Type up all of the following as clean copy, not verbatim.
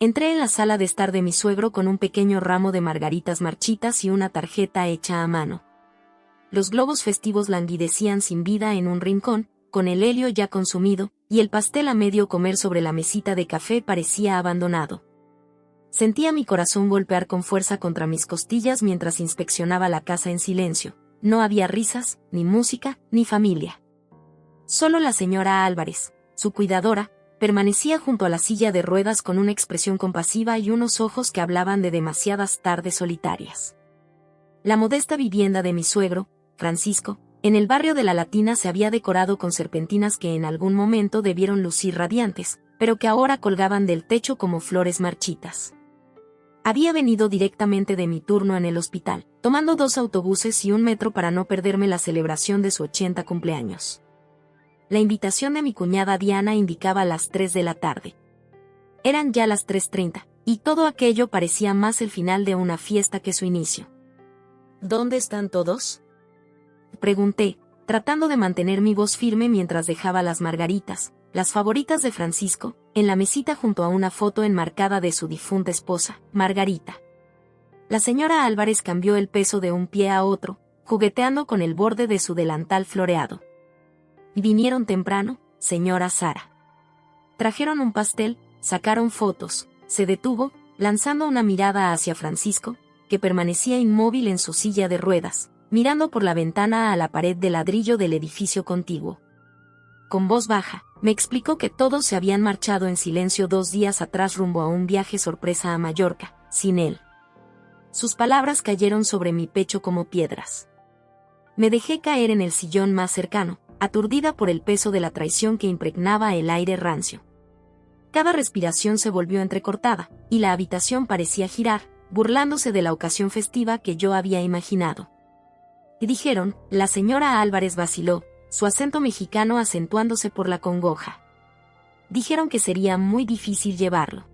Entré en la sala de estar de mi suegro con un pequeño ramo de margaritas marchitas y una tarjeta hecha a mano. Los globos festivos languidecían sin vida en un rincón, con el helio ya consumido, y el pastel a medio comer sobre la mesita de café parecía abandonado. Sentía mi corazón golpear con fuerza contra mis costillas mientras inspeccionaba la casa en silencio. No había risas, ni música, ni familia. Solo la señora Álvarez, su cuidadora, permanecía junto a la silla de ruedas con una expresión compasiva y unos ojos que hablaban de demasiadas tardes solitarias. La modesta vivienda de mi suegro, Francisco, en el barrio de la Latina se había decorado con serpentinas que en algún momento debieron lucir radiantes, pero que ahora colgaban del techo como flores marchitas. Había venido directamente de mi turno en el hospital, tomando 2 autobuses y un metro para no perderme la celebración de su 80 cumpleaños. La invitación de mi cuñada Diana indicaba las 3 de la tarde. Eran ya las 3:30, y todo aquello parecía más el final de una fiesta que su inicio. ¿Dónde están todos?, pregunté, tratando de mantener mi voz firme mientras dejaba las margaritas, las favoritas de Francisco, en la mesita junto a una foto enmarcada de su difunta esposa, Margarita. La señora Álvarez cambió el peso de un pie a otro, jugueteando con el borde de su delantal floreado. Vinieron temprano, señora Sara. Trajeron un pastel, sacaron fotos, se detuvo, lanzando una mirada hacia Francisco, que permanecía inmóvil en su silla de ruedas, mirando por la ventana a la pared de ladrillo del edificio contiguo. Con voz baja, me explicó que todos se habían marchado en silencio 2 días atrás rumbo a un viaje sorpresa a Mallorca, sin él. Sus palabras cayeron sobre mi pecho como piedras. Me dejé caer en el sillón más cercano, aturdida por el peso de la traición que impregnaba el aire rancio. Cada respiración se volvió entrecortada, y la habitación parecía girar, burlándose de la ocasión festiva que yo había imaginado. Y dijeron, la señora Álvarez vaciló, su acento mexicano acentuándose por la congoja. Dijeron que sería muy difícil llevarlo.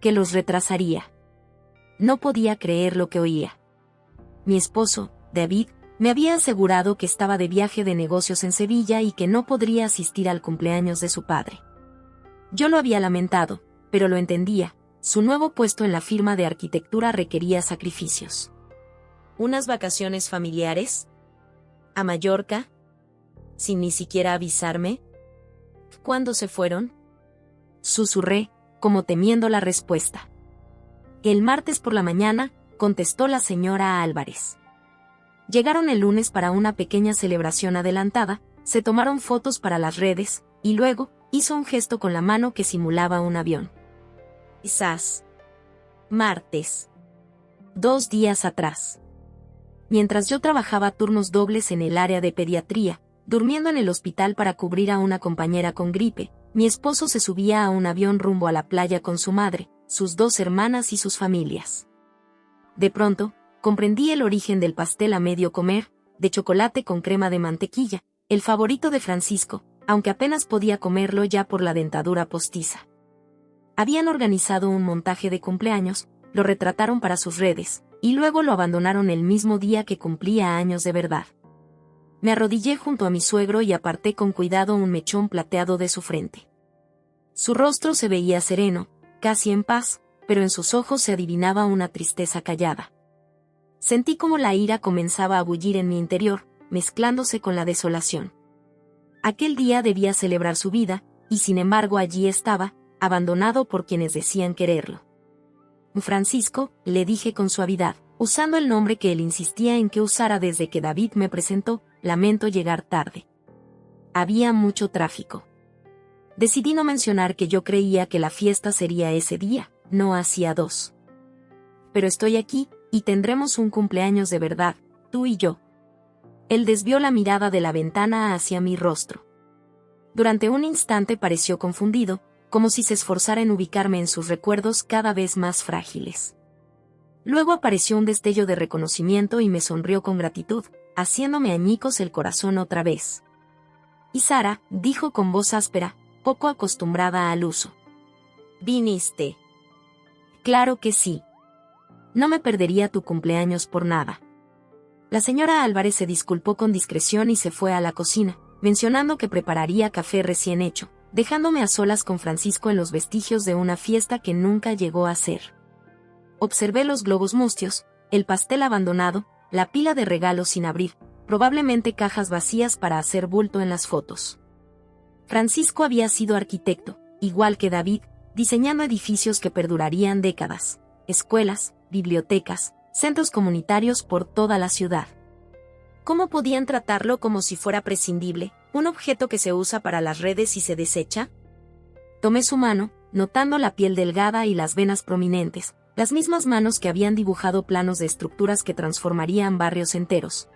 Que los retrasaría. No podía creer lo que oía. Mi esposo, David, me había asegurado que estaba de viaje de negocios en Sevilla y que no podría asistir al cumpleaños de su padre. Yo lo había lamentado, pero lo entendía, su nuevo puesto en la firma de arquitectura requería sacrificios. ¿Unas vacaciones familiares? ¿A Mallorca? ¿Sin ni siquiera avisarme? ¿Cuándo se fueron?, susurré, como temiendo la respuesta. El martes por la mañana, contestó la señora Álvarez. Llegaron el lunes para una pequeña celebración adelantada, se tomaron fotos para las redes, y luego, hizo un gesto con la mano que simulaba un avión. Quizás. Martes. 2 días atrás. Mientras yo trabajaba turnos dobles en el área de pediatría, durmiendo en el hospital para cubrir a una compañera con gripe, mi esposo se subía a un avión rumbo a la playa con su madre, sus 2 hermanas y sus familias. De pronto, comprendí el origen del pastel a medio comer, de chocolate con crema de mantequilla, el favorito de Francisco, aunque apenas podía comerlo ya por la dentadura postiza. Habían organizado un montaje de cumpleaños, lo retrataron para sus redes, y luego lo abandonaron el mismo día que cumplía años de verdad. Me arrodillé junto a mi suegro y aparté con cuidado un mechón plateado de su frente. Su rostro se veía sereno, casi en paz, pero en sus ojos se adivinaba una tristeza callada. Sentí como la ira comenzaba a bullir en mi interior, mezclándose con la desolación. Aquel día debía celebrar su vida, y sin embargo allí estaba, abandonado por quienes decían quererlo. Francisco, le dije con suavidad, usando el nombre que él insistía en que usara desde que David me presentó, lamento llegar tarde. Había mucho tráfico. Decidí no mencionar que yo creía que la fiesta sería ese día, no hacía 2. Pero estoy aquí, y tendremos un cumpleaños de verdad, tú y yo. Él desvió la mirada de la ventana hacia mi rostro. Durante un instante pareció confundido, como si se esforzara en ubicarme en sus recuerdos cada vez más frágiles. Luego apareció un destello de reconocimiento y me sonrió con gratitud, haciéndome añicos el corazón otra vez. Y Sara, dijo con voz áspera, poco acostumbrada al uso. ¿Viniste? Claro que sí. No me perdería tu cumpleaños por nada. La señora Álvarez se disculpó con discreción y se fue a la cocina, mencionando que prepararía café recién hecho, dejándome a solas con Francisco en los vestigios de una fiesta que nunca llegó a ser. Observé los globos mustios, el pastel abandonado, la pila de regalos sin abrir, probablemente cajas vacías para hacer bulto en las fotos. Francisco había sido arquitecto, igual que David, diseñando edificios que perdurarían décadas, escuelas, bibliotecas, centros comunitarios por toda la ciudad. ¿Cómo podían tratarlo como si fuera prescindible, un objeto que se usa para las redes y se desecha? Tomé su mano, notando la piel delgada y las venas prominentes, las mismas manos que habían dibujado planos de estructuras que transformarían barrios enteros,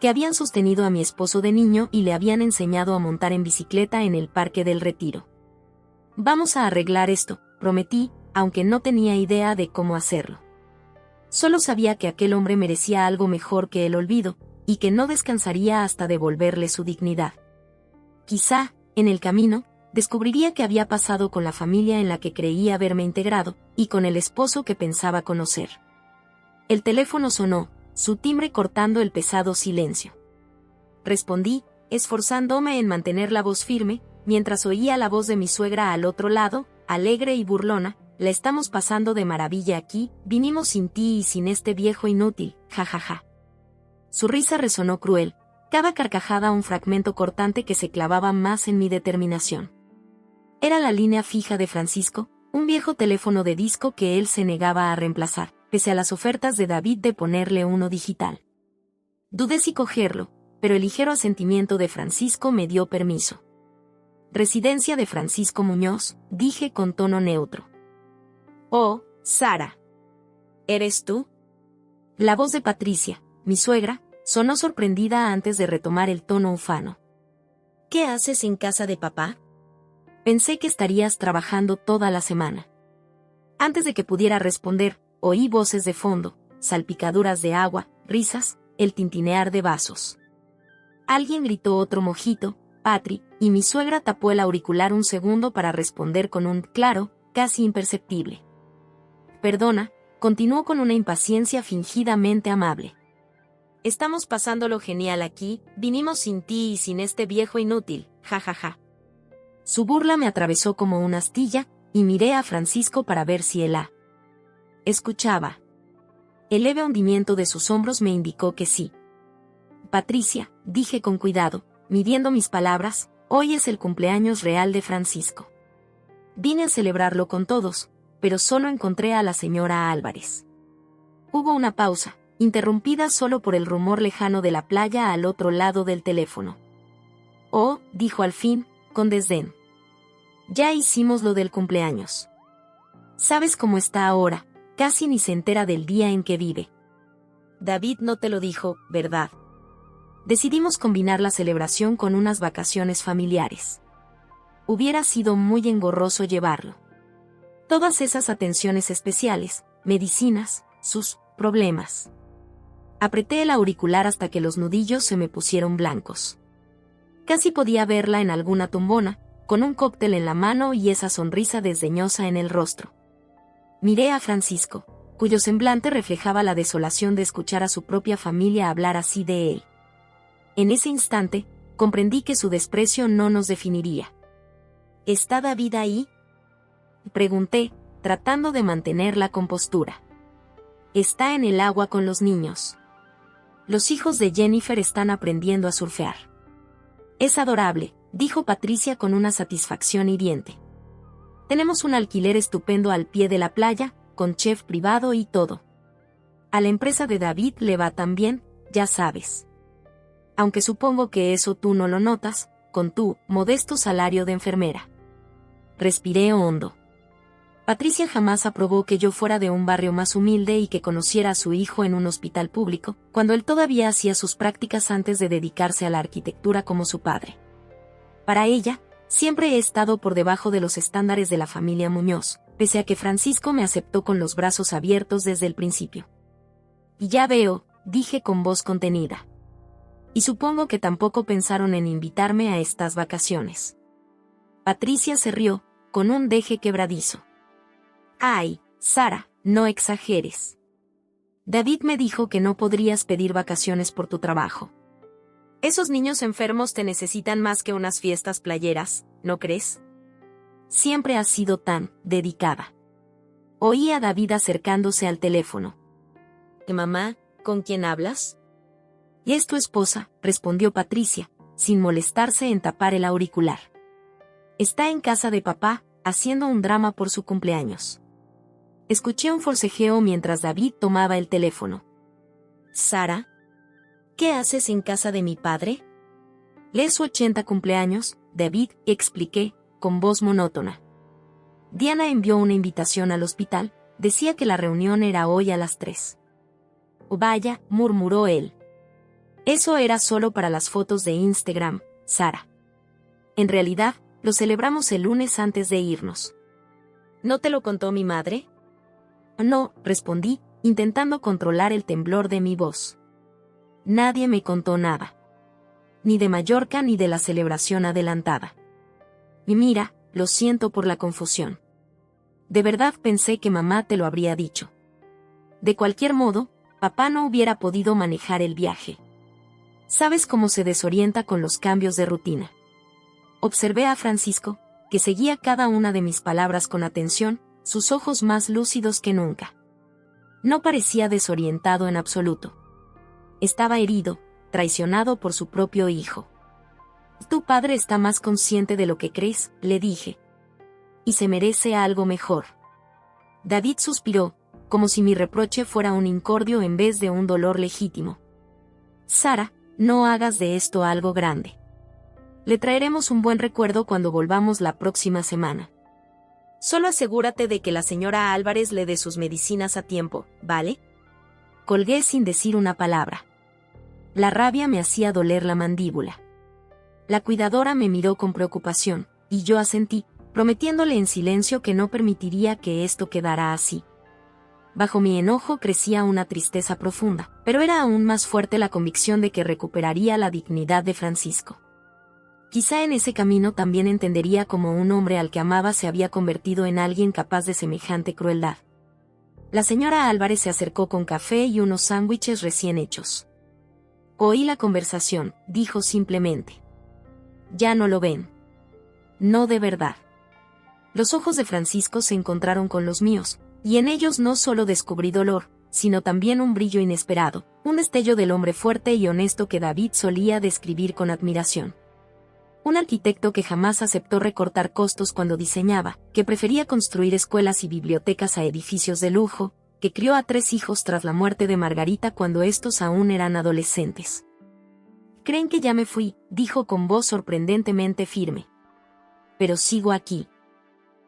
que habían sostenido a mi esposo de niño y le habían enseñado a montar en bicicleta en el Parque del Retiro. Vamos a arreglar esto, prometí, aunque no tenía idea de cómo hacerlo. Solo sabía que aquel hombre merecía algo mejor que el olvido, y que no descansaría hasta devolverle su dignidad. Quizá, en el camino, descubriría qué había pasado con la familia en la que creía haberme integrado, y con el esposo que pensaba conocer. El teléfono sonó, su timbre cortando el pesado silencio. Respondí, esforzándome en mantener la voz firme, mientras oía la voz de mi suegra al otro lado, alegre y burlona: la estamos pasando de maravilla aquí, vinimos sin ti y sin este viejo inútil, jajaja. Su risa resonó cruel, cada carcajada un fragmento cortante que se clavaba más en mi determinación. Era la línea fija de Francisco, un viejo teléfono de disco que él se negaba a reemplazar, pese a las ofertas de David de ponerle uno digital. Dudé si cogerlo, pero el ligero asentimiento de Francisco me dio permiso. Residencia de Francisco Muñoz, dije con tono neutro. Oh, Sara. ¿Eres tú? La voz de Patricia, mi suegra, sonó sorprendida antes de retomar el tono ufano. ¿Qué haces en casa de papá? Pensé que estarías trabajando toda la semana. Antes de que pudiera responder, oí voces de fondo, salpicaduras de agua, risas, el tintinear de vasos. Alguien gritó otro mojito, Patri, y mi suegra tapó el auricular un segundo para responder con un claro, casi imperceptible. Perdona, continuó con una impaciencia fingidamente amable. Estamos pasándolo genial aquí, vinimos sin ti y sin este viejo inútil, jajaja. Su burla me atravesó como una astilla, y miré a Francisco para ver si él escuchaba. El leve hundimiento de sus hombros me indicó que sí. Patricia, dije con cuidado, midiendo mis palabras, hoy es el cumpleaños real de Francisco. Vine a celebrarlo con todos, pero solo encontré a la señora Álvarez. Hubo una pausa, interrumpida solo por el rumor lejano de la playa al otro lado del teléfono. Oh, dijo al fin, con desdén. Ya hicimos lo del cumpleaños. ¿Sabes cómo está ahora? Casi ni se entera del día en que vive. David no te lo dijo, ¿verdad? Decidimos combinar la celebración con unas vacaciones familiares. Hubiera sido muy engorroso llevarlo. Todas esas atenciones especiales, medicinas, sus problemas. Apreté el auricular hasta que los nudillos se me pusieron blancos. Casi podía verla en alguna tumbona, con un cóctel en la mano y esa sonrisa desdeñosa en el rostro. Miré a Francisco, cuyo semblante reflejaba la desolación de escuchar a su propia familia hablar así de él. En ese instante, comprendí que su desprecio no nos definiría. ¿Está David ahí?, pregunté, tratando de mantener la compostura. Está en el agua con los niños. Los hijos de Jennifer están aprendiendo a surfear. Es adorable, dijo Patricia con una satisfacción hiriente. Tenemos un alquiler estupendo al pie de la playa, con chef privado y todo. A la empresa de David le va tan bien, ya sabes. Aunque supongo que eso tú no lo notas, con tu modesto salario de enfermera. Respiré hondo. Patricia jamás aprobó que yo fuera de un barrio más humilde y que conociera a su hijo en un hospital público, cuando él todavía hacía sus prácticas antes de dedicarse a la arquitectura como su padre. Para ella, siempre he estado por debajo de los estándares de la familia Muñoz, pese a que Francisco me aceptó con los brazos abiertos desde el principio. Y ya veo, dije con voz contenida. Y supongo que tampoco pensaron en invitarme a estas vacaciones. Patricia se rió, con un deje quebradizo. Ay, Sara, no exageres. David me dijo que no podrías pedir vacaciones por tu trabajo. Esos niños enfermos te necesitan más que unas fiestas playeras, ¿no crees? Siempre has sido tan dedicada. Oí a David acercándose al teléfono. Mamá, ¿con quién hablas? Y es tu esposa, respondió Patricia, sin molestarse en tapar el auricular. Está en casa de papá, haciendo un drama por su cumpleaños. Escuché un forcejeo mientras David tomaba el teléfono. Sara, ¿qué haces en casa de mi padre? Es su 80 cumpleaños, David, expliqué, con voz monótona. Diana envió una invitación al hospital, decía que la reunión era hoy a las 3. Vaya, murmuró él. Eso era solo para las fotos de Instagram, Sara. En realidad, lo celebramos el lunes antes de irnos. ¿No te lo contó mi madre? No, respondí, intentando controlar el temblor de mi voz. Nadie me contó nada. Ni de Mallorca ni de la celebración adelantada. Y mira, lo siento por la confusión. De verdad pensé que mamá te lo habría dicho. De cualquier modo, papá no hubiera podido manejar el viaje. ¿Sabes cómo se desorienta con los cambios de rutina? Observé a Francisco, que seguía cada una de mis palabras con atención, sus ojos más lúcidos que nunca. No parecía desorientado en absoluto. Estaba herido, traicionado por su propio hijo. Tu padre está más consciente de lo que crees, le dije. Y se merece algo mejor. David suspiró, como si mi reproche fuera un incordio en vez de un dolor legítimo. Sara, no hagas de esto algo grande. Le traeremos un buen recuerdo cuando volvamos la próxima semana. Solo asegúrate de que la señora Álvarez le dé sus medicinas a tiempo, ¿vale? Colgué sin decir una palabra. La rabia me hacía doler la mandíbula. La cuidadora me miró con preocupación, y yo asentí, prometiéndole en silencio que no permitiría que esto quedara así. Bajo mi enojo crecía una tristeza profunda, pero era aún más fuerte la convicción de que recuperaría la dignidad de Francisco. Quizá en ese camino también entendería cómo un hombre al que amaba se había convertido en alguien capaz de semejante crueldad. La señora Álvarez se acercó con café y unos sándwiches recién hechos. Oí la conversación, dijo simplemente. Ya no lo ven. No de verdad. Los ojos de Francisco se encontraron con los míos, y en ellos no solo descubrí dolor, sino también un brillo inesperado, un destello del hombre fuerte y honesto que David solía describir con admiración. Un arquitecto que jamás aceptó recortar costos cuando diseñaba, que prefería construir escuelas y bibliotecas a edificios de lujo, que crió a 3 hijos tras la muerte de Margarita cuando estos aún eran adolescentes. «Creen que ya me fui», dijo con voz sorprendentemente firme. «Pero sigo aquí».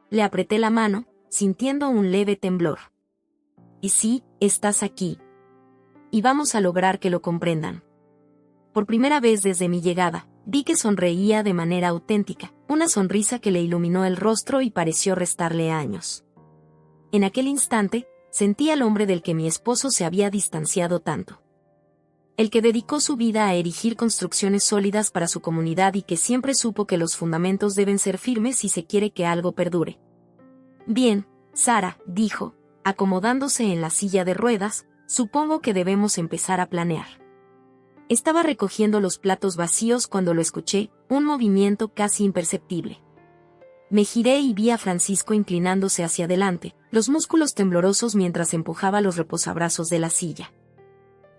Le apreté la mano, sintiendo un leve temblor. «Y sí, estás aquí. Y vamos a lograr que lo comprendan». Por primera vez desde mi llegada, vi que sonreía de manera auténtica, una sonrisa que le iluminó el rostro y pareció restarle años. En aquel instante, sentí al hombre del que mi esposo se había distanciado tanto. El que dedicó su vida a erigir construcciones sólidas para su comunidad y que siempre supo que los fundamentos deben ser firmes si se quiere que algo perdure. «Bien, Sara», dijo, acomodándose en la silla de ruedas, «supongo que debemos empezar a planear». Estaba recogiendo los platos vacíos cuando lo escuché, un movimiento casi imperceptible. Me giré y vi a Francisco inclinándose hacia adelante, los músculos temblorosos mientras empujaba los reposabrazos de la silla.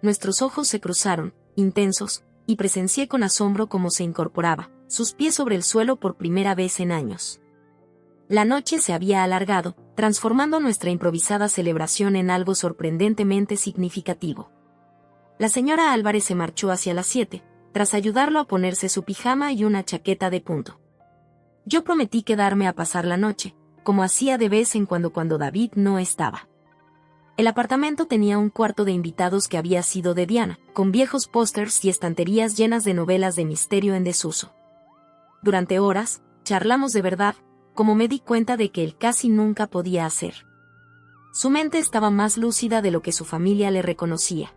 Nuestros ojos se cruzaron, intensos, y presencié con asombro cómo se incorporaba, sus pies sobre el suelo por primera vez en años. La noche se había alargado, transformando nuestra improvisada celebración en algo sorprendentemente significativo. La señora Álvarez se marchó hacia las 7, tras ayudarlo a ponerse su pijama y una chaqueta de punto. Yo prometí quedarme a pasar la noche, como hacía de vez en cuando David no estaba. El apartamento tenía un cuarto de invitados que había sido de Diana, con viejos pósters y estanterías llenas de novelas de misterio en desuso. Durante horas, charlamos de verdad, como me di cuenta de que él casi nunca podía hacer. Su mente estaba más lúcida de lo que su familia le reconocía.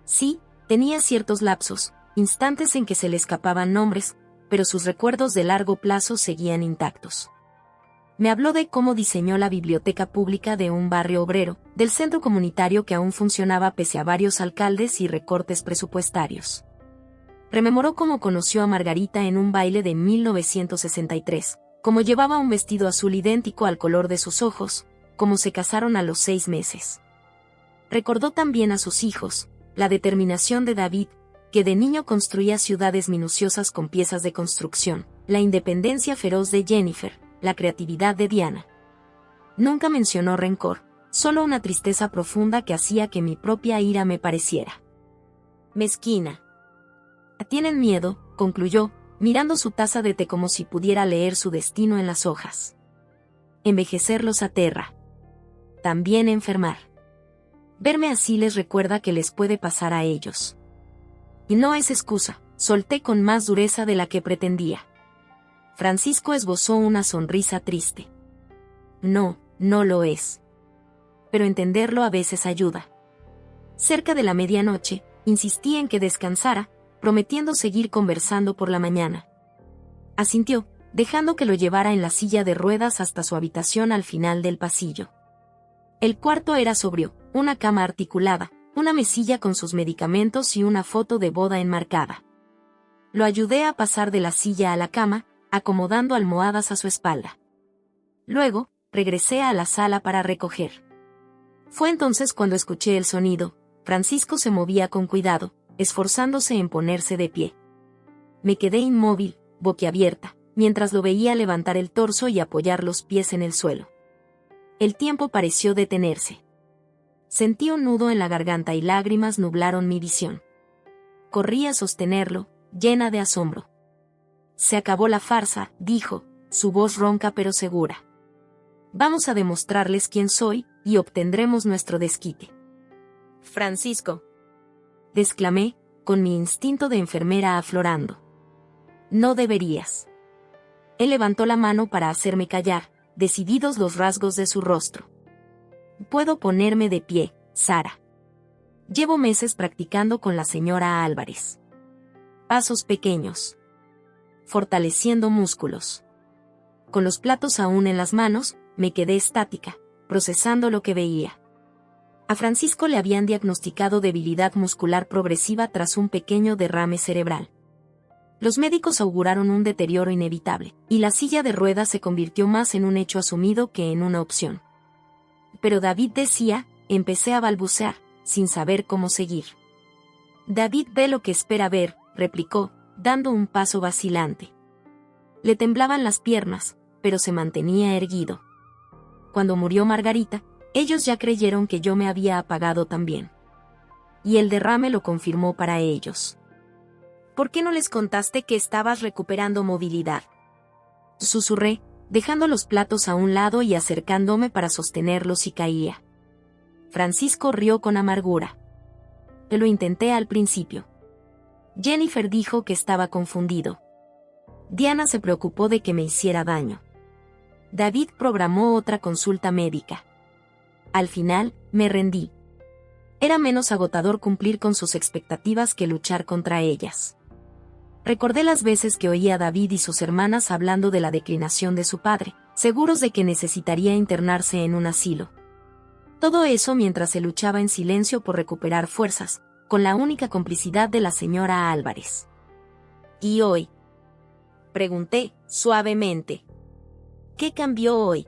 Sí, tenía ciertos lapsos, instantes en que se le escapaban nombres, pero sus recuerdos de largo plazo seguían intactos. Me habló de cómo diseñó la biblioteca pública de un barrio obrero, del centro comunitario que aún funcionaba pese a varios alcaldes y recortes presupuestarios. Rememoró cómo conoció a Margarita en un baile de 1963, cómo llevaba un vestido azul idéntico al color de sus ojos, cómo se casaron a los 6 meses. Recordó también a sus hijos, la determinación de David, que de niño construía ciudades minuciosas con piezas de construcción, la independencia feroz de Jennifer, la creatividad de Diana. Nunca mencionó rencor, solo una tristeza profunda que hacía que mi propia ira me pareciera mezquina. Tienen miedo, concluyó, mirando su taza de té como si pudiera leer su destino en las hojas. Envejecer los aterra. También enfermar. Verme así les recuerda que les puede pasar a ellos. Y no es excusa, solté con más dureza de la que pretendía. Francisco esbozó una sonrisa triste. No, no lo es. Pero entenderlo a veces ayuda. Cerca de la medianoche, insistí en que descansara, prometiendo seguir conversando por la mañana. Asintió, dejando que lo llevara en la silla de ruedas hasta su habitación al final del pasillo. El cuarto era sobrio, una cama articulada, una mesilla con sus medicamentos y una foto de boda enmarcada. Lo ayudé a pasar de la silla a la cama, acomodando almohadas a su espalda. Luego, regresé a la sala para recoger. Fue entonces cuando escuché el sonido. Francisco se movía con cuidado, esforzándose en ponerse de pie. Me quedé inmóvil, boquiabierta, mientras lo veía levantar el torso y apoyar los pies en el suelo. El tiempo pareció detenerse. Sentí un nudo en la garganta y lágrimas nublaron mi visión. Corrí a sostenerlo, llena de asombro. Se acabó la farsa, dijo, su voz ronca pero segura. Vamos a demostrarles quién soy, y obtendremos nuestro desquite. Francisco, exclamé, con mi instinto de enfermera aflorando. No deberías. Él levantó la mano para hacerme callar, decididos los rasgos de su rostro. Puedo ponerme de pie, Sara. Llevo meses practicando con la señora Álvarez. Pasos pequeños. Fortaleciendo músculos. Con los platos aún en las manos, me quedé estática, procesando lo que veía. A Francisco le habían diagnosticado debilidad muscular progresiva tras un pequeño derrame cerebral. Los médicos auguraron un deterioro inevitable, y la silla de ruedas se convirtió más en un hecho asumido que en una opción. Pero David decía, empecé a balbucear, sin saber cómo seguir. David ve lo que espera ver, replicó, dando un paso vacilante. Le temblaban las piernas, pero se mantenía erguido. Cuando murió Margarita, ellos ya creyeron que yo me había apagado también. Y el derrame lo confirmó para ellos. ¿Por qué no les contaste que estabas recuperando movilidad? Susurré, dejando los platos a un lado y acercándome para sostenerlos si caía. Francisco rió con amargura. Lo intenté al principio. Jennifer dijo que estaba confundido. Diana se preocupó de que me hiciera daño. David programó otra consulta médica. Al final, me rendí. Era menos agotador cumplir con sus expectativas que luchar contra ellas. Recordé las veces que oía a David y sus hermanas hablando de la declinación de su padre, seguros de que necesitaría internarse en un asilo. Todo eso mientras se luchaba en silencio por recuperar fuerzas, con la única complicidad de la señora Álvarez. ¿Y hoy? Pregunté, suavemente. ¿Qué cambió hoy?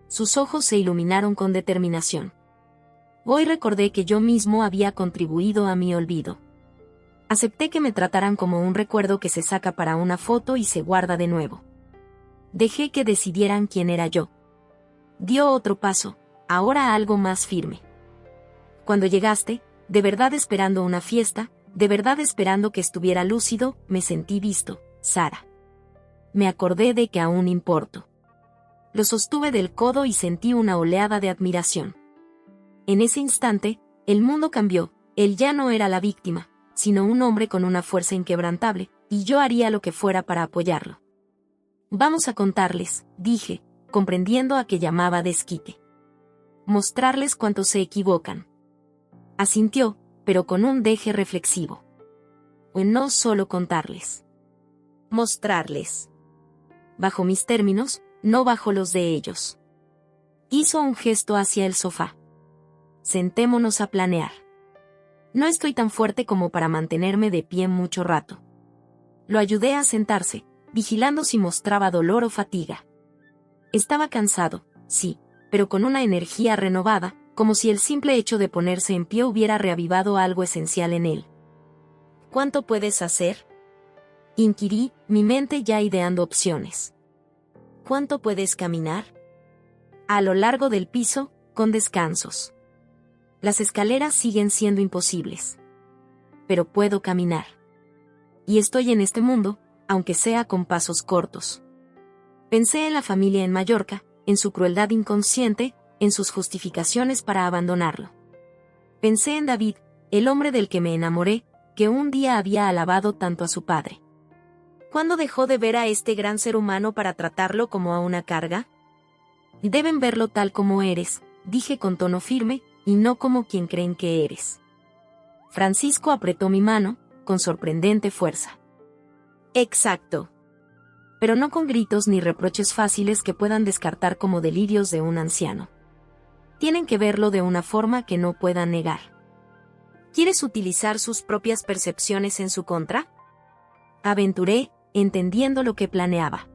Sus ojos se iluminaron con determinación. Hoy recordé que yo mismo había contribuido a mi olvido. Acepté que me trataran como un recuerdo que se saca para una foto y se guarda de nuevo. Dejé que decidieran quién era yo. Dio otro paso, ahora algo más firme. Cuando llegaste, de verdad esperando una fiesta, de verdad esperando que estuviera lúcido, me sentí visto, Sara. Me acordé de que aún importo. Lo sostuve del codo y sentí una oleada de admiración. En ese instante, el mundo cambió, él ya no era la víctima, sino un hombre con una fuerza inquebrantable, y yo haría lo que fuera para apoyarlo. Vamos a contarles, dije, comprendiendo a qué llamaba desquite. Mostrarles cuánto se equivocan. Asintió, pero con un deje reflexivo. O no solo contarles. Mostrarles. Bajo mis términos, no bajo los de ellos. Hizo un gesto hacia el sofá. Sentémonos a planear. No estoy tan fuerte como para mantenerme de pie mucho rato. Lo ayudé a sentarse, vigilando si mostraba dolor o fatiga. Estaba cansado, sí, pero con una energía renovada, como si el simple hecho de ponerse en pie hubiera reavivado algo esencial en él. ¿Cuánto puedes hacer?, inquirí, mi mente ya ideando opciones. ¿Cuánto puedes caminar? A lo largo del piso, con descansos. Las escaleras siguen siendo imposibles. Pero puedo caminar. Y estoy en este mundo, aunque sea con pasos cortos. Pensé en la familia en Mallorca, en su crueldad inconsciente, en sus justificaciones para abandonarlo. Pensé en David, el hombre del que me enamoré, que un día había alabado tanto a su padre. ¿Cuándo dejó de ver a este gran ser humano para tratarlo como a una carga? Deben verlo tal como eres, dije con tono firme, y no como quien creen que eres. Francisco apretó mi mano, con sorprendente fuerza. Exacto. Pero no con gritos ni reproches fáciles que puedan descartar como delirios de un anciano. Tienen que verlo de una forma que no puedan negar. ¿Quieres utilizar sus propias percepciones en su contra?, aventuré, entendiendo lo que planeaba.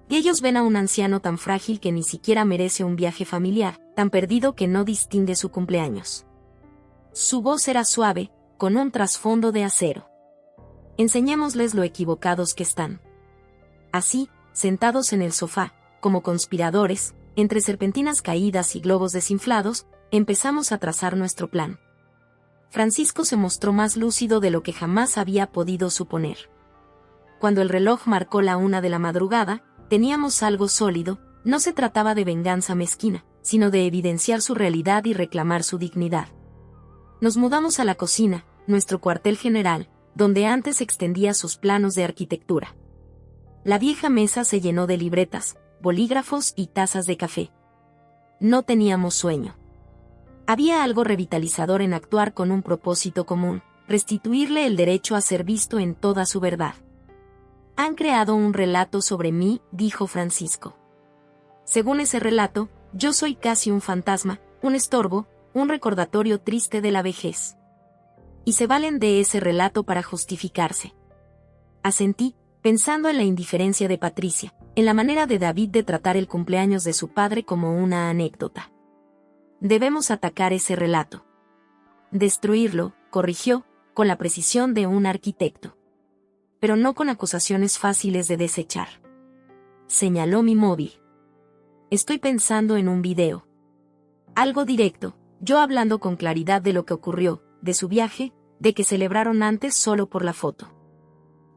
Y ellos ven a un anciano tan frágil que ni siquiera merece un viaje familiar, tan perdido que no distingue su cumpleaños. Su voz era suave, con un trasfondo de acero. Enseñémosles lo equivocados que están. Así, sentados en el sofá, como conspiradores, entre serpentinas caídas y globos desinflados, empezamos a trazar nuestro plan. Francisco se mostró más lúcido de lo que jamás había podido suponer. Cuando el reloj marcó la 1 de la madrugada, teníamos algo sólido, no se trataba de venganza mezquina, sino de evidenciar su realidad y reclamar su dignidad. Nos mudamos a la cocina, nuestro cuartel general, donde antes extendía sus planos de arquitectura. La vieja mesa se llenó de libretas, bolígrafos y tazas de café. No teníamos sueño. Había algo revitalizador en actuar con un propósito común, restituirle el derecho a ser visto en toda su verdad. Han creado un relato sobre mí, dijo Francisco. Según ese relato, yo soy casi un fantasma, un estorbo, un recordatorio triste de la vejez. Y se valen de ese relato para justificarse. Asentí, pensando en la indiferencia de Patricia, en la manera de David de tratar el cumpleaños de su padre como una anécdota. Debemos atacar ese relato. Destruirlo, corrigió, con la precisión de un arquitecto. Pero no con acusaciones fáciles de desechar. Señaló mi móvil. Estoy pensando en un video. Algo directo, yo hablando con claridad de lo que ocurrió, de su viaje, de que celebraron antes solo por la foto.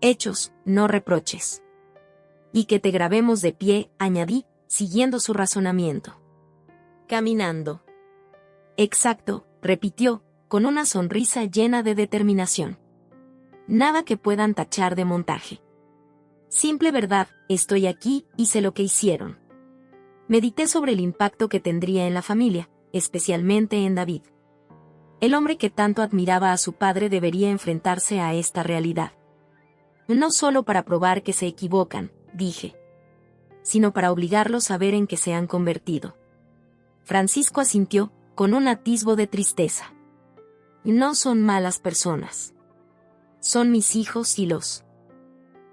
Hechos, no reproches. Y que te grabemos de pie, añadí, siguiendo su razonamiento. Caminando. Exacto, repitió, con una sonrisa llena de determinación. Nada que puedan tachar de montaje. Simple verdad, estoy aquí y sé lo que hicieron. Medité sobre el impacto que tendría en la familia, especialmente en David. El hombre que tanto admiraba a su padre debería enfrentarse a esta realidad. No solo para probar que se equivocan, dije, sino para obligarlos a ver en qué se han convertido. Francisco asintió, con un atisbo de tristeza. No son malas personas. Son mis hijos y los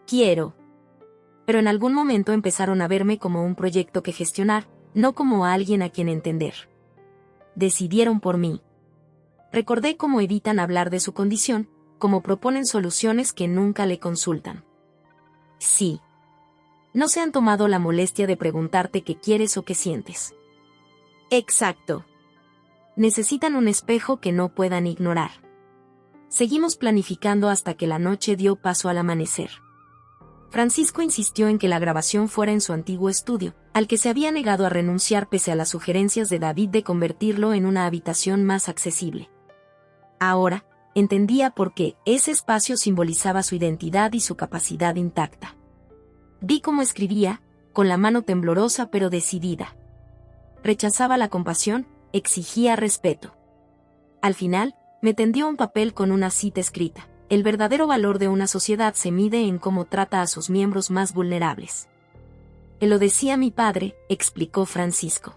quiero. Pero en algún momento empezaron a verme como un proyecto que gestionar, no como a alguien a quien entender. Decidieron por mí. Recordé cómo evitan hablar de su condición, cómo proponen soluciones que nunca le consultan. Sí. No se han tomado la molestia de preguntarte qué quieres o qué sientes. Exacto. Necesitan un espejo que no puedan ignorar. Seguimos planificando hasta que la noche dio paso al amanecer. Francisco insistió en que la grabación fuera en su antiguo estudio, al que se había negado a renunciar pese a las sugerencias de David de convertirlo en una habitación más accesible. Ahora, entendía por qué ese espacio simbolizaba su identidad y su capacidad intacta. Vi cómo escribía, con la mano temblorosa pero decidida. Rechazaba la compasión, exigía respeto. Al final, me tendió un papel con una cita escrita. El verdadero valor de una sociedad se mide en cómo trata a sus miembros más vulnerables. Lo decía mi padre, explicó Francisco.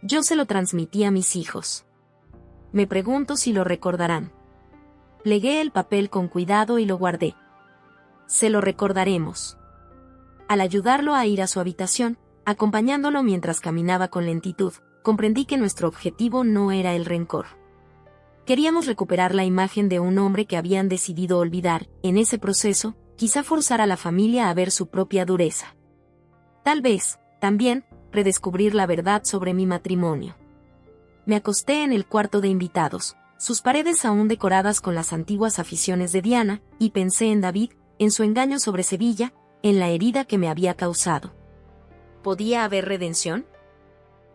Yo se lo transmití a mis hijos. Me pregunto si lo recordarán. Plegué el papel con cuidado y lo guardé. Se lo recordaremos. Al ayudarlo a ir a su habitación, acompañándolo mientras caminaba con lentitud, comprendí que nuestro objetivo no era el rencor. Queríamos recuperar la imagen de un hombre que habían decidido olvidar. En ese proceso, quizá forzar a la familia a ver su propia dureza. Tal vez, también, redescubrir la verdad sobre mi matrimonio. Me acosté en el cuarto de invitados, sus paredes aún decoradas con las antiguas aficiones de Diana, y pensé en David, en su engaño sobre Sevilla, en la herida que me había causado. ¿Podía haber redención?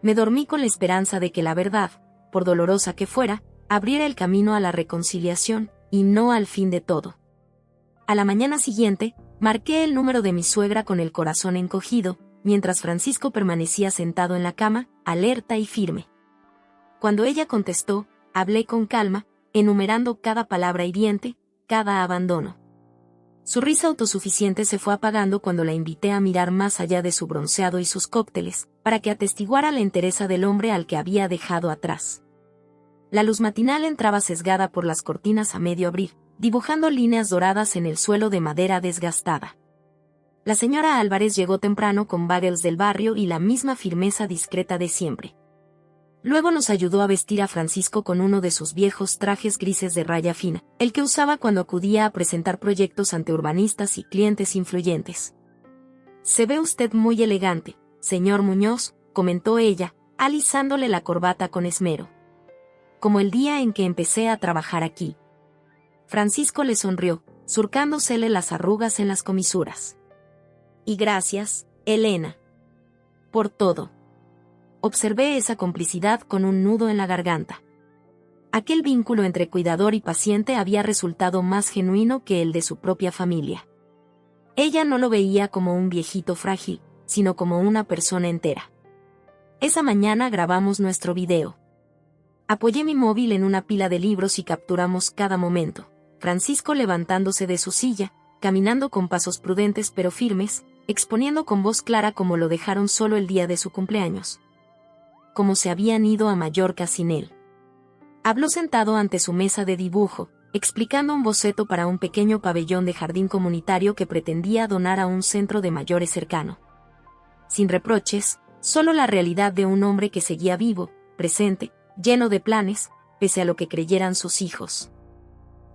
Me dormí con la esperanza de que la verdad, por dolorosa que fuera, abriera el camino a la reconciliación, y no al fin de todo. A la mañana siguiente, marqué el número de mi suegra con el corazón encogido, mientras Francisco permanecía sentado en la cama, alerta y firme. Cuando ella contestó, hablé con calma, enumerando cada palabra hiriente, cada abandono. Su risa autosuficiente se fue apagando cuando la invité a mirar más allá de su bronceado y sus cócteles, para que atestiguara la entereza del hombre al que había dejado atrás. La luz matinal entraba sesgada por las cortinas a medio abrir, dibujando líneas doradas en el suelo de madera desgastada. La señora Álvarez llegó temprano con bagels del barrio y la misma firmeza discreta de siempre. Luego nos ayudó a vestir a Francisco con uno de sus viejos trajes grises de raya fina, el que usaba cuando acudía a presentar proyectos ante urbanistas y clientes influyentes. «Se ve usted muy elegante, señor Muñoz», comentó ella, alisándole la corbata con esmero. «Como el día en que empecé a trabajar aquí». Francisco le sonrió, surcándosele las arrugas en las comisuras. «Y gracias, Elena. Por todo». Observé esa complicidad con un nudo en la garganta. Aquel vínculo entre cuidador y paciente había resultado más genuino que el de su propia familia. Ella no lo veía como un viejito frágil, sino como una persona entera. Esa mañana grabamos nuestro video. Apoyé mi móvil en una pila de libros y capturamos cada momento. Francisco levantándose de su silla, caminando con pasos prudentes pero firmes, exponiendo con voz clara cómo lo dejaron solo el día de su cumpleaños. Como se habían ido a Mallorca sin él. Habló sentado ante su mesa de dibujo, explicando un boceto para un pequeño pabellón de jardín comunitario que pretendía donar a un centro de mayores cercano. Sin reproches, solo la realidad de un hombre que seguía vivo, presente, lleno de planes, pese a lo que creyeran sus hijos.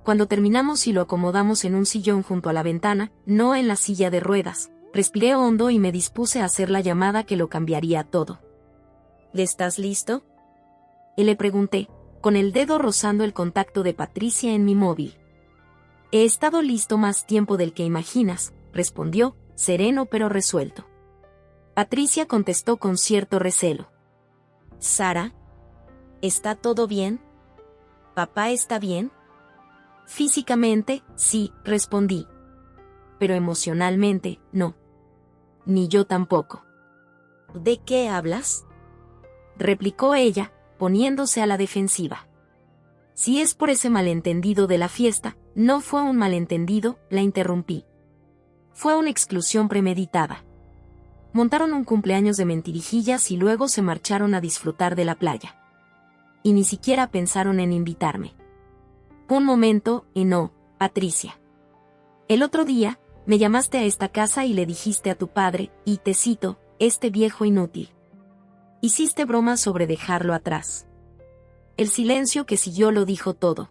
Cuando terminamos y lo acomodamos en un sillón junto a la ventana, no en la silla de ruedas, respiré hondo y me dispuse a hacer la llamada que lo cambiaría todo. ¿Estás listo?, le pregunté, con el dedo rozando el contacto de Patricia en mi móvil. He estado listo más tiempo del que imaginas, respondió, sereno pero resuelto. Patricia contestó con cierto recelo. Sara, ¿está todo bien? ¿Papá está bien? Físicamente, sí, respondí. Pero emocionalmente, no. Ni yo tampoco. ¿De qué hablas?, replicó ella, poniéndose a la defensiva. Si es por ese malentendido de la fiesta, no fue un malentendido, la interrumpí. Fue una exclusión premeditada. Montaron un cumpleaños de mentirijillas y luego se marcharon a disfrutar de la playa. Y ni siquiera pensaron en invitarme. Un momento, y no, Patricia. El otro día, me llamaste a esta casa y le dijiste a tu padre, y te cito, este viejo inútil. Hiciste broma sobre dejarlo atrás. El silencio que siguió lo dijo todo.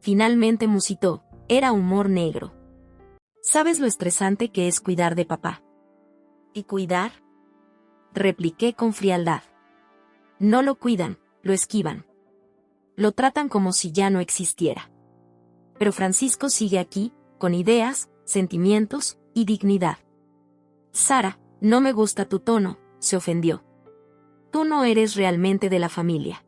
Finalmente musitó, era humor negro. ¿Sabes lo estresante que es cuidar de papá? ¿Y cuidar?, repliqué con frialdad. No lo cuidan, lo esquivan. Lo tratan como si ya no existiera. Pero Francisco sigue aquí, con ideas, sentimientos y dignidad. Sara, no me gusta tu tono, se ofendió. Tú no eres realmente de la familia.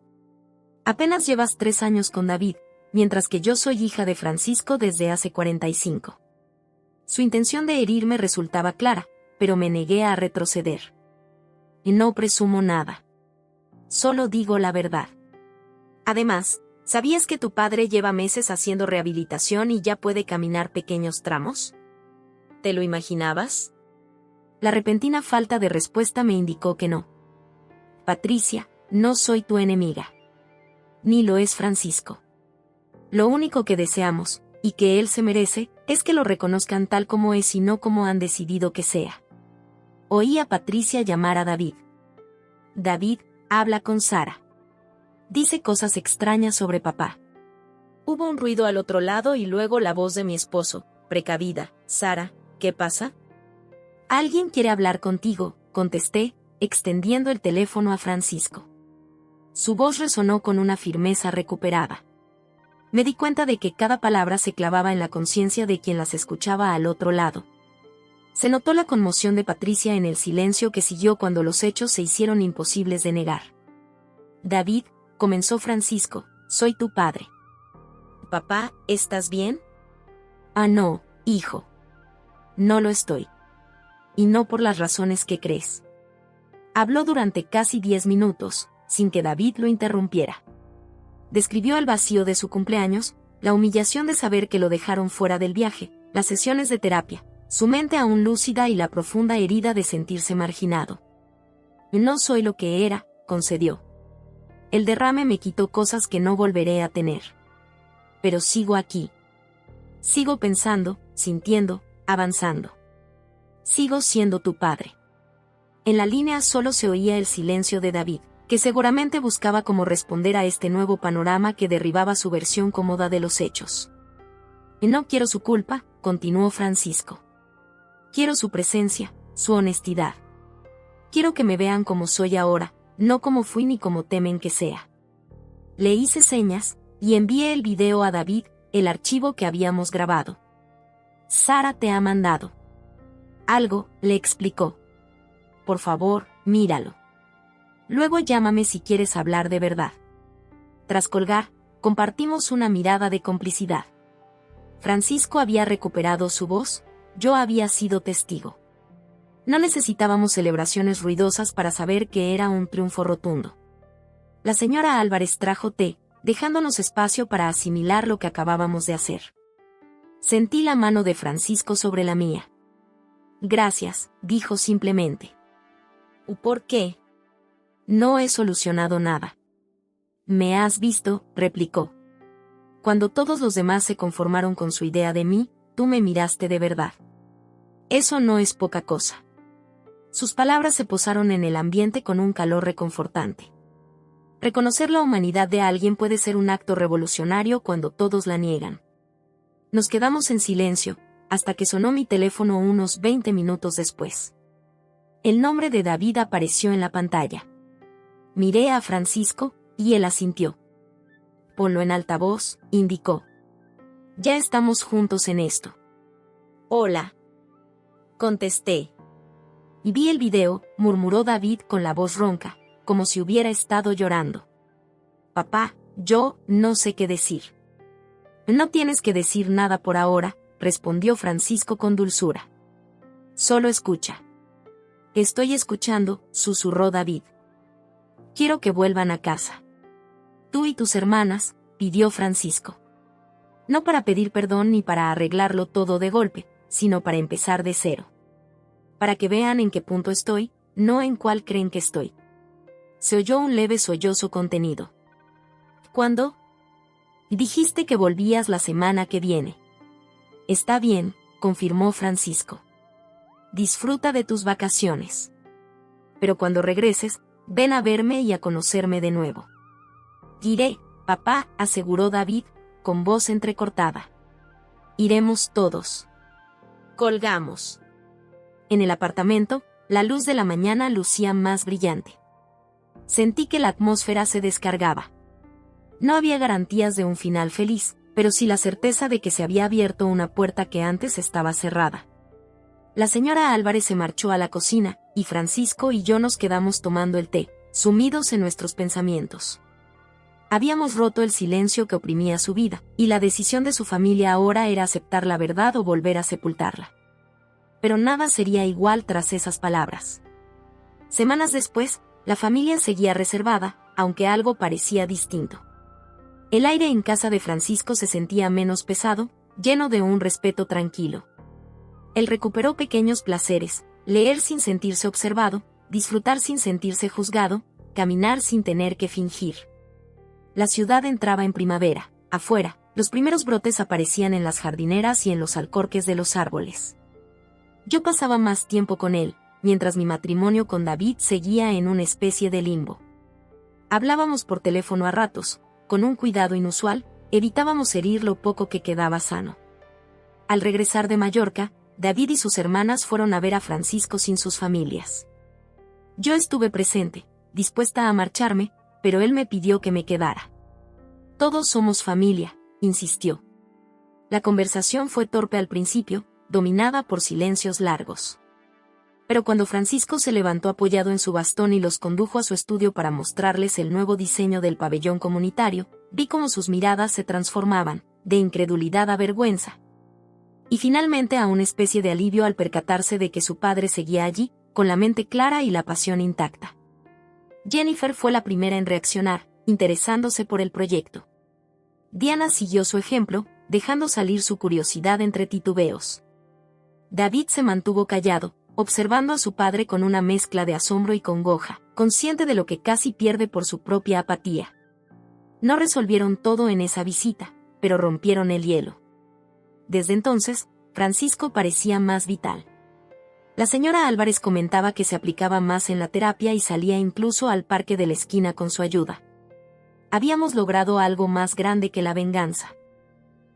Apenas llevas 3 años con David, mientras que yo soy hija de Francisco desde hace 45. Su intención de herirme resultaba clara, pero me negué a retroceder. Y no presumo nada. Solo digo la verdad. Además, ¿sabías que tu padre lleva meses haciendo rehabilitación y ya puede caminar pequeños tramos? ¿Te lo imaginabas? La repentina falta de respuesta me indicó que no. Patricia, no soy tu enemiga. Ni lo es Francisco. Lo único que deseamos, y que él se merece, Es que lo reconozcan tal como es y no como han decidido que sea. Oí a Patricia llamar a David. David, habla con Sara. Dice cosas extrañas sobre papá. Hubo un ruido al otro lado y luego la voz de mi esposo, precavida. Sara, ¿qué pasa? Alguien quiere hablar contigo, contesté, extendiendo el teléfono a Francisco. Su voz resonó con una firmeza recuperada. Me di cuenta de que cada palabra se clavaba en la conciencia de quien las escuchaba al otro lado. Se notó la conmoción de Patricia en el silencio que siguió cuando los hechos se hicieron imposibles de negar. David, comenzó Francisco, soy tu padre. Papá, ¿estás bien? Ah, no, hijo. No lo estoy. Y no por las razones que crees. Habló durante casi 10 minutos, sin que David lo interrumpiera. Describió el vacío de su cumpleaños, la humillación de saber que lo dejaron fuera del viaje, las sesiones de terapia, su mente aún lúcida y la profunda herida de sentirse marginado. No soy lo que era, concedió. El derrame me quitó cosas que no volveré a tener. Pero sigo aquí. Sigo pensando, sintiendo, avanzando. Sigo siendo tu padre. En la línea solo se oía el silencio de David, que seguramente buscaba cómo responder a este nuevo panorama que derribaba su versión cómoda de los hechos. Y no quiero su culpa, continuó Francisco. Quiero su presencia, su honestidad. Quiero que me vean como soy ahora, no como fui ni como temen que sea. Le hice señas, y envié el video a David, el archivo que habíamos grabado. Sara te ha mandado algo, le explicó. Por favor, míralo. Luego llámame si quieres hablar de verdad. Tras colgar, compartimos una mirada de complicidad. Francisco había recuperado su voz, yo había sido testigo. No necesitábamos celebraciones ruidosas para saber que era un triunfo rotundo. La señora Álvarez trajo té, dejándonos espacio para asimilar lo que acabábamos de hacer. Sentí la mano de Francisco sobre la mía. Gracias, dijo simplemente. ¿Por qué? No he solucionado nada. Me has visto, replicó. Cuando todos los demás se conformaron con su idea de mí, tú me miraste de verdad. Eso no es poca cosa. Sus palabras se posaron en el ambiente con un calor reconfortante. Reconocer la humanidad de alguien puede ser un acto revolucionario cuando todos la niegan. Nos quedamos en silencio, hasta que sonó mi teléfono unos 20 minutos después. El nombre de David apareció en la pantalla. Miré a Francisco, y él asintió. Ponlo en altavoz, indicó. Ya estamos juntos en esto. Hola. Contesté. Y vi el video, murmuró David con la voz ronca, como si hubiera estado llorando. Papá, yo no sé qué decir. No tienes que decir nada por ahora, respondió Francisco con dulzura. Solo escucha. Estoy escuchando, susurró David. Quiero que vuelvan a casa. Tú y tus hermanas, pidió Francisco. No para pedir perdón ni para arreglarlo todo de golpe, sino para empezar de cero. Para que vean en qué punto estoy, no en cuál creen que estoy. Se oyó un leve sollozo contenido. ¿Cuándo? Dijiste que volvías la semana que viene. Está bien, confirmó Francisco. Disfruta de tus vacaciones. Pero cuando regreses, ven a verme y a conocerme de nuevo. Iré, papá, aseguró David, con voz entrecortada. Iremos todos. Colgamos. En el apartamento, la luz de la mañana lucía más brillante. Sentí que la atmósfera se descargaba. No había garantías de un final feliz, pero sí la certeza de que se había abierto una puerta que antes estaba cerrada. La señora Álvarez se marchó a la cocina, y Francisco y yo nos quedamos tomando el té, sumidos en nuestros pensamientos. Habíamos roto el silencio que oprimía su vida, y la decisión de su familia ahora era aceptar la verdad o volver a sepultarla. Pero nada sería igual tras esas palabras. Semanas después, la familia seguía reservada, aunque algo parecía distinto. El aire en casa de Francisco se sentía menos pesado, lleno de un respeto tranquilo. Él recuperó pequeños placeres, leer sin sentirse observado, disfrutar sin sentirse juzgado, caminar sin tener que fingir. La ciudad entraba en primavera, afuera, Los primeros brotes aparecían en las jardineras y en los alcorques de los árboles. Yo pasaba más tiempo con él, mientras mi matrimonio con David seguía en una especie de limbo. Hablábamos por teléfono a ratos, con un cuidado inusual, evitábamos herir lo poco que quedaba sano. Al regresar de Mallorca, David y sus hermanas fueron a ver a Francisco sin sus familias. Yo estuve presente, dispuesta a marcharme, pero él me pidió que me quedara. Todos somos familia, insistió. La conversación fue torpe al principio, dominada por silencios largos. Pero cuando Francisco se levantó apoyado en su bastón y los condujo a su estudio para mostrarles el nuevo diseño del pabellón comunitario, vi cómo sus miradas se transformaban, de incredulidad a vergüenza. Y finalmente a una especie de alivio al percatarse de que su padre seguía allí, con la mente clara y la pasión intacta. Jennifer fue la primera en reaccionar, interesándose por el proyecto. Diana siguió su ejemplo, dejando salir su curiosidad entre titubeos. David se mantuvo callado, observando a su padre con una mezcla de asombro y congoja, consciente de lo que casi pierde por su propia apatía. No resolvieron todo en esa visita, pero rompieron el hielo. Desde entonces, Francisco parecía más vital. La señora Álvarez comentaba que se aplicaba más en la terapia y salía incluso al parque de la esquina con su ayuda. Habíamos logrado algo más grande que la venganza.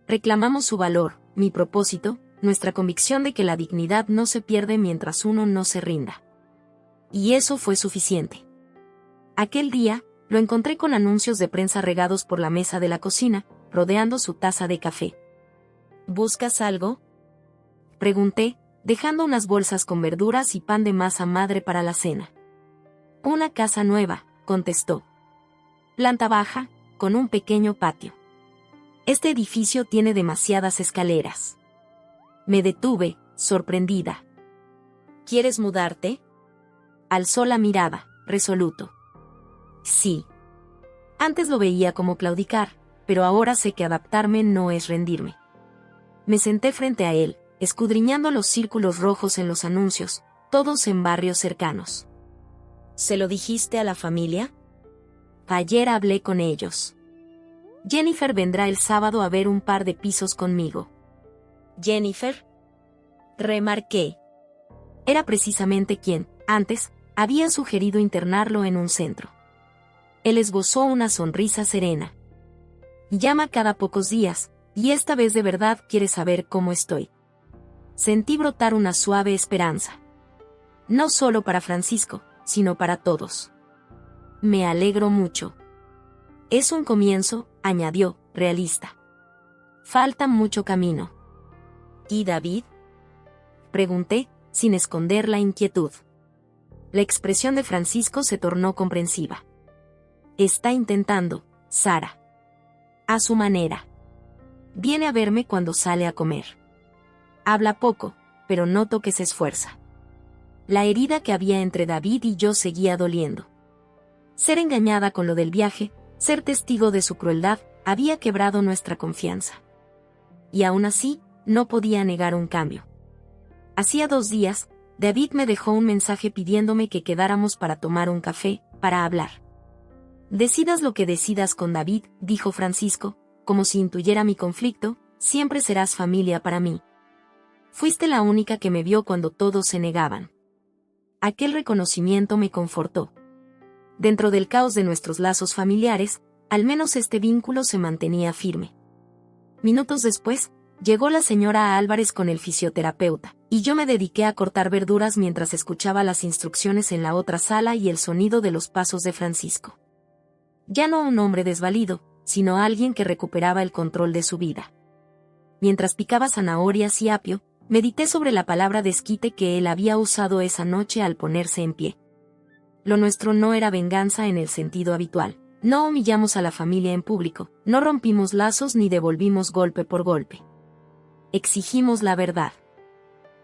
Reclamamos su valor, mi propósito, nuestra convicción de que la dignidad no se pierde mientras uno no se rinda. Y eso fue suficiente. Aquel día, lo encontré con anuncios de prensa regados por la mesa de la cocina, rodeando su taza de café. ¿Buscas algo?, pregunté, dejando unas bolsas con verduras y pan de masa madre para la cena. Una casa nueva, contestó. Planta baja, con un pequeño patio. Este edificio tiene demasiadas escaleras. Me detuve, sorprendida. ¿Quieres mudarte?, alzó la mirada, resoluto. Sí. Antes lo veía como claudicar, pero ahora sé que adaptarme no es rendirme. Me senté frente a él, escudriñando los círculos rojos en los anuncios, todos en barrios cercanos. ¿Se lo dijiste a la familia? Ayer hablé con ellos. Jennifer vendrá el sábado a ver un par de pisos conmigo. ¿Jennifer?, remarqué. Era precisamente quien, antes, había sugerido internarlo en un centro. Él esbozó una sonrisa serena. Llama cada pocos días, y esta vez de verdad quiere saber cómo estoy. Sentí brotar una suave esperanza. No solo para Francisco, sino para todos. Me alegro mucho. Es un comienzo, añadió, realista. Falta mucho camino. ¿Y David?, pregunté, sin esconder la inquietud. La expresión de Francisco se tornó comprensiva. Está intentando, Sara. A su manera. Viene a verme cuando sale a comer. Habla poco, pero noto que se esfuerza. La herida que había entre David y yo seguía doliendo. Ser engañada con lo del viaje, ser testigo de su crueldad, había quebrado nuestra confianza. Y aún así, no podía negar un cambio. Hacía 2 días, David me dejó un mensaje pidiéndome que quedáramos para tomar un café, para hablar. Decidas lo que decidas con David, dijo Francisco, como si intuyera mi conflicto, siempre serás familia para mí. Fuiste la única que me vio cuando todos se negaban. Aquel reconocimiento me confortó. Dentro del caos de nuestros lazos familiares, al menos este vínculo se mantenía firme. Minutos después, llegó la señora Álvarez con el fisioterapeuta, y yo me dediqué a cortar verduras mientras escuchaba las instrucciones en la otra sala y el sonido de los pasos de Francisco. Ya no un hombre desvalido, sino alguien que recuperaba el control de su vida. Mientras picaba zanahorias y apio, medité sobre la palabra desquite que él había usado esa noche al ponerse en pie. Lo nuestro no era venganza en el sentido habitual. No humillamos a la familia en público, no rompimos lazos ni devolvimos golpe por golpe. Exigimos la verdad.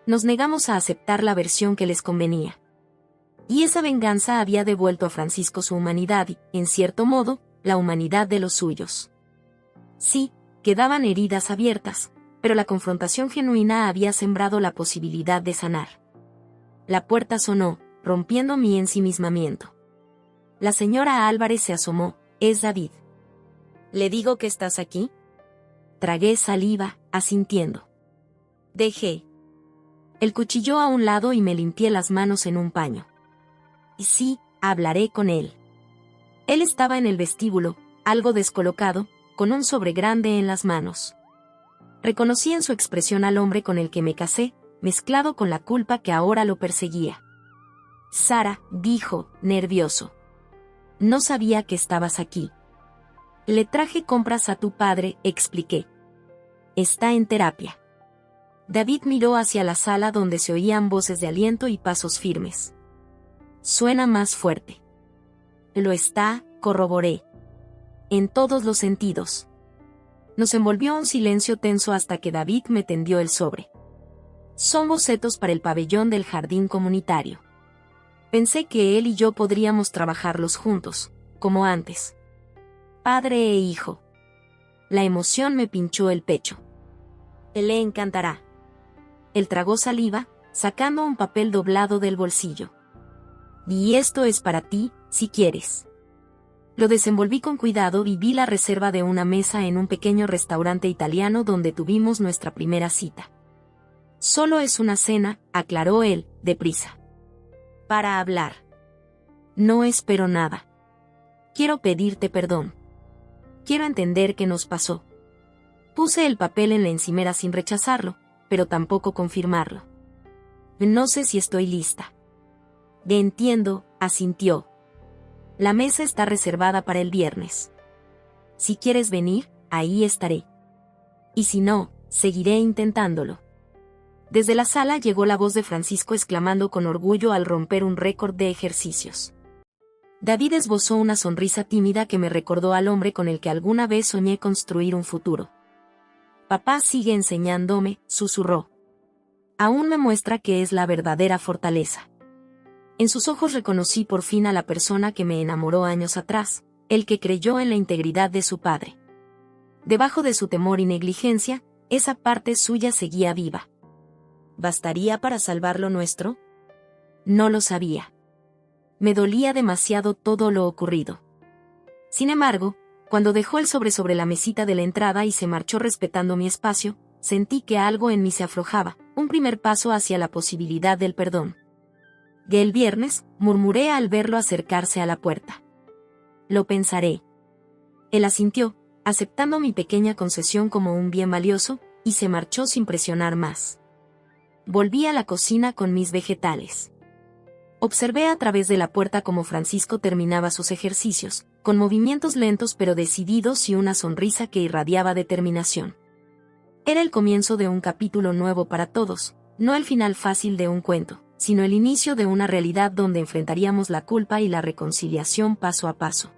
Nos negamos a aceptar la versión que les convenía. Y esa venganza había devuelto a Francisco su humanidad y, en cierto modo, la humanidad de los suyos. Sí, quedaban heridas abiertas, pero la confrontación genuina había sembrado la posibilidad de sanar. La puerta sonó, rompiendo mi ensimismamiento. La señora Álvarez se asomó. ¿Es David? ¿Le digo que estás aquí?, Tragué saliva, asintiendo. Dejé el cuchillo a un lado y me limpié las manos en un paño. Y sí, hablaré con él. Él estaba en el vestíbulo, algo descolocado, con un sobre grande en las manos. Reconocí en su expresión al hombre con el que me casé, mezclado con la culpa que ahora lo perseguía. Sara, dijo, nervioso. No sabía que estabas aquí. Le traje compras a tu padre, expliqué. Está en terapia. David miró hacia la sala donde se oían voces de aliento y pasos firmes. Suena más fuerte. Lo está, corroboré. En todos los sentidos. Nos envolvió un silencio tenso hasta que David me tendió el sobre. Son bocetos para el pabellón del jardín comunitario. Pensé que él y yo podríamos trabajarlos juntos, como antes. Padre e hijo. La emoción me pinchó el pecho. Le encantará. Él tragó saliva, sacando un papel doblado del bolsillo. Y esto es para ti, si quieres. Lo desenvolví con cuidado y vi la reserva de una mesa en un pequeño restaurante italiano donde tuvimos nuestra primera cita. Solo es una cena, aclaró él, deprisa. Para hablar. No espero nada. Quiero pedirte perdón. Quiero entender qué nos pasó. Puse el papel en la encimera sin rechazarlo, pero tampoco confirmarlo. No sé si estoy lista. Entiendo, asintió. La mesa está reservada para el viernes. Si quieres venir, ahí estaré. Y si no, seguiré intentándolo. Desde la sala llegó la voz de Francisco exclamando con orgullo al romper un récord de ejercicios. David esbozó una sonrisa tímida que me recordó al hombre con el que alguna vez soñé construir un futuro. Papá sigue enseñándome, susurró. Aún me muestra que es la verdadera fortaleza. En sus ojos reconocí por fin a la persona que me enamoró años atrás, el que creyó en la integridad de su padre. Debajo de su temor y negligencia, esa parte suya seguía viva. ¿Bastaría para salvar lo nuestro? No lo sabía. Me dolía demasiado todo lo ocurrido. Sin embargo, cuando dejó el sobre la mesita de la entrada y se marchó respetando mi espacio, sentí que algo en mí se aflojaba, un primer paso hacia la posibilidad del perdón. El viernes, murmuré al verlo acercarse a la puerta. Lo pensaré. Él asintió, aceptando mi pequeña concesión como un bien valioso, y se marchó sin presionar más. Volví a la cocina con mis vegetales. Observé a través de la puerta cómo Francisco terminaba sus ejercicios, con movimientos lentos pero decididos y una sonrisa que irradiaba determinación. Era el comienzo de un capítulo nuevo para todos, no el final fácil de un cuento, sino el inicio de una realidad donde enfrentaríamos la culpa y la reconciliación paso a paso.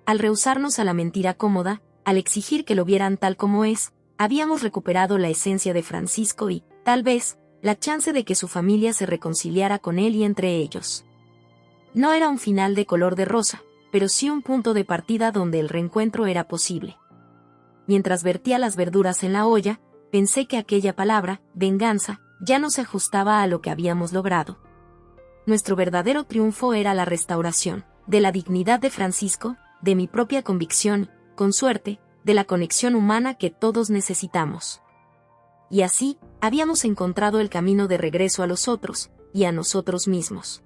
Al rehusarnos a la mentira cómoda, al exigir que lo vieran tal como es, habíamos recuperado la esencia de Francisco y, tal vez, la chance de que su familia se reconciliara con él y entre ellos. No era un final de color de rosa, pero sí un punto de partida donde el reencuentro era posible. Mientras vertía las verduras en la olla, pensé que aquella palabra, venganza, ya no se ajustaba a lo que habíamos logrado. Nuestro verdadero triunfo era la restauración, de la dignidad de Francisco, de mi propia convicción, con suerte, de la conexión humana que todos necesitamos. Y así, habíamos encontrado el camino de regreso a los otros, y a nosotros mismos.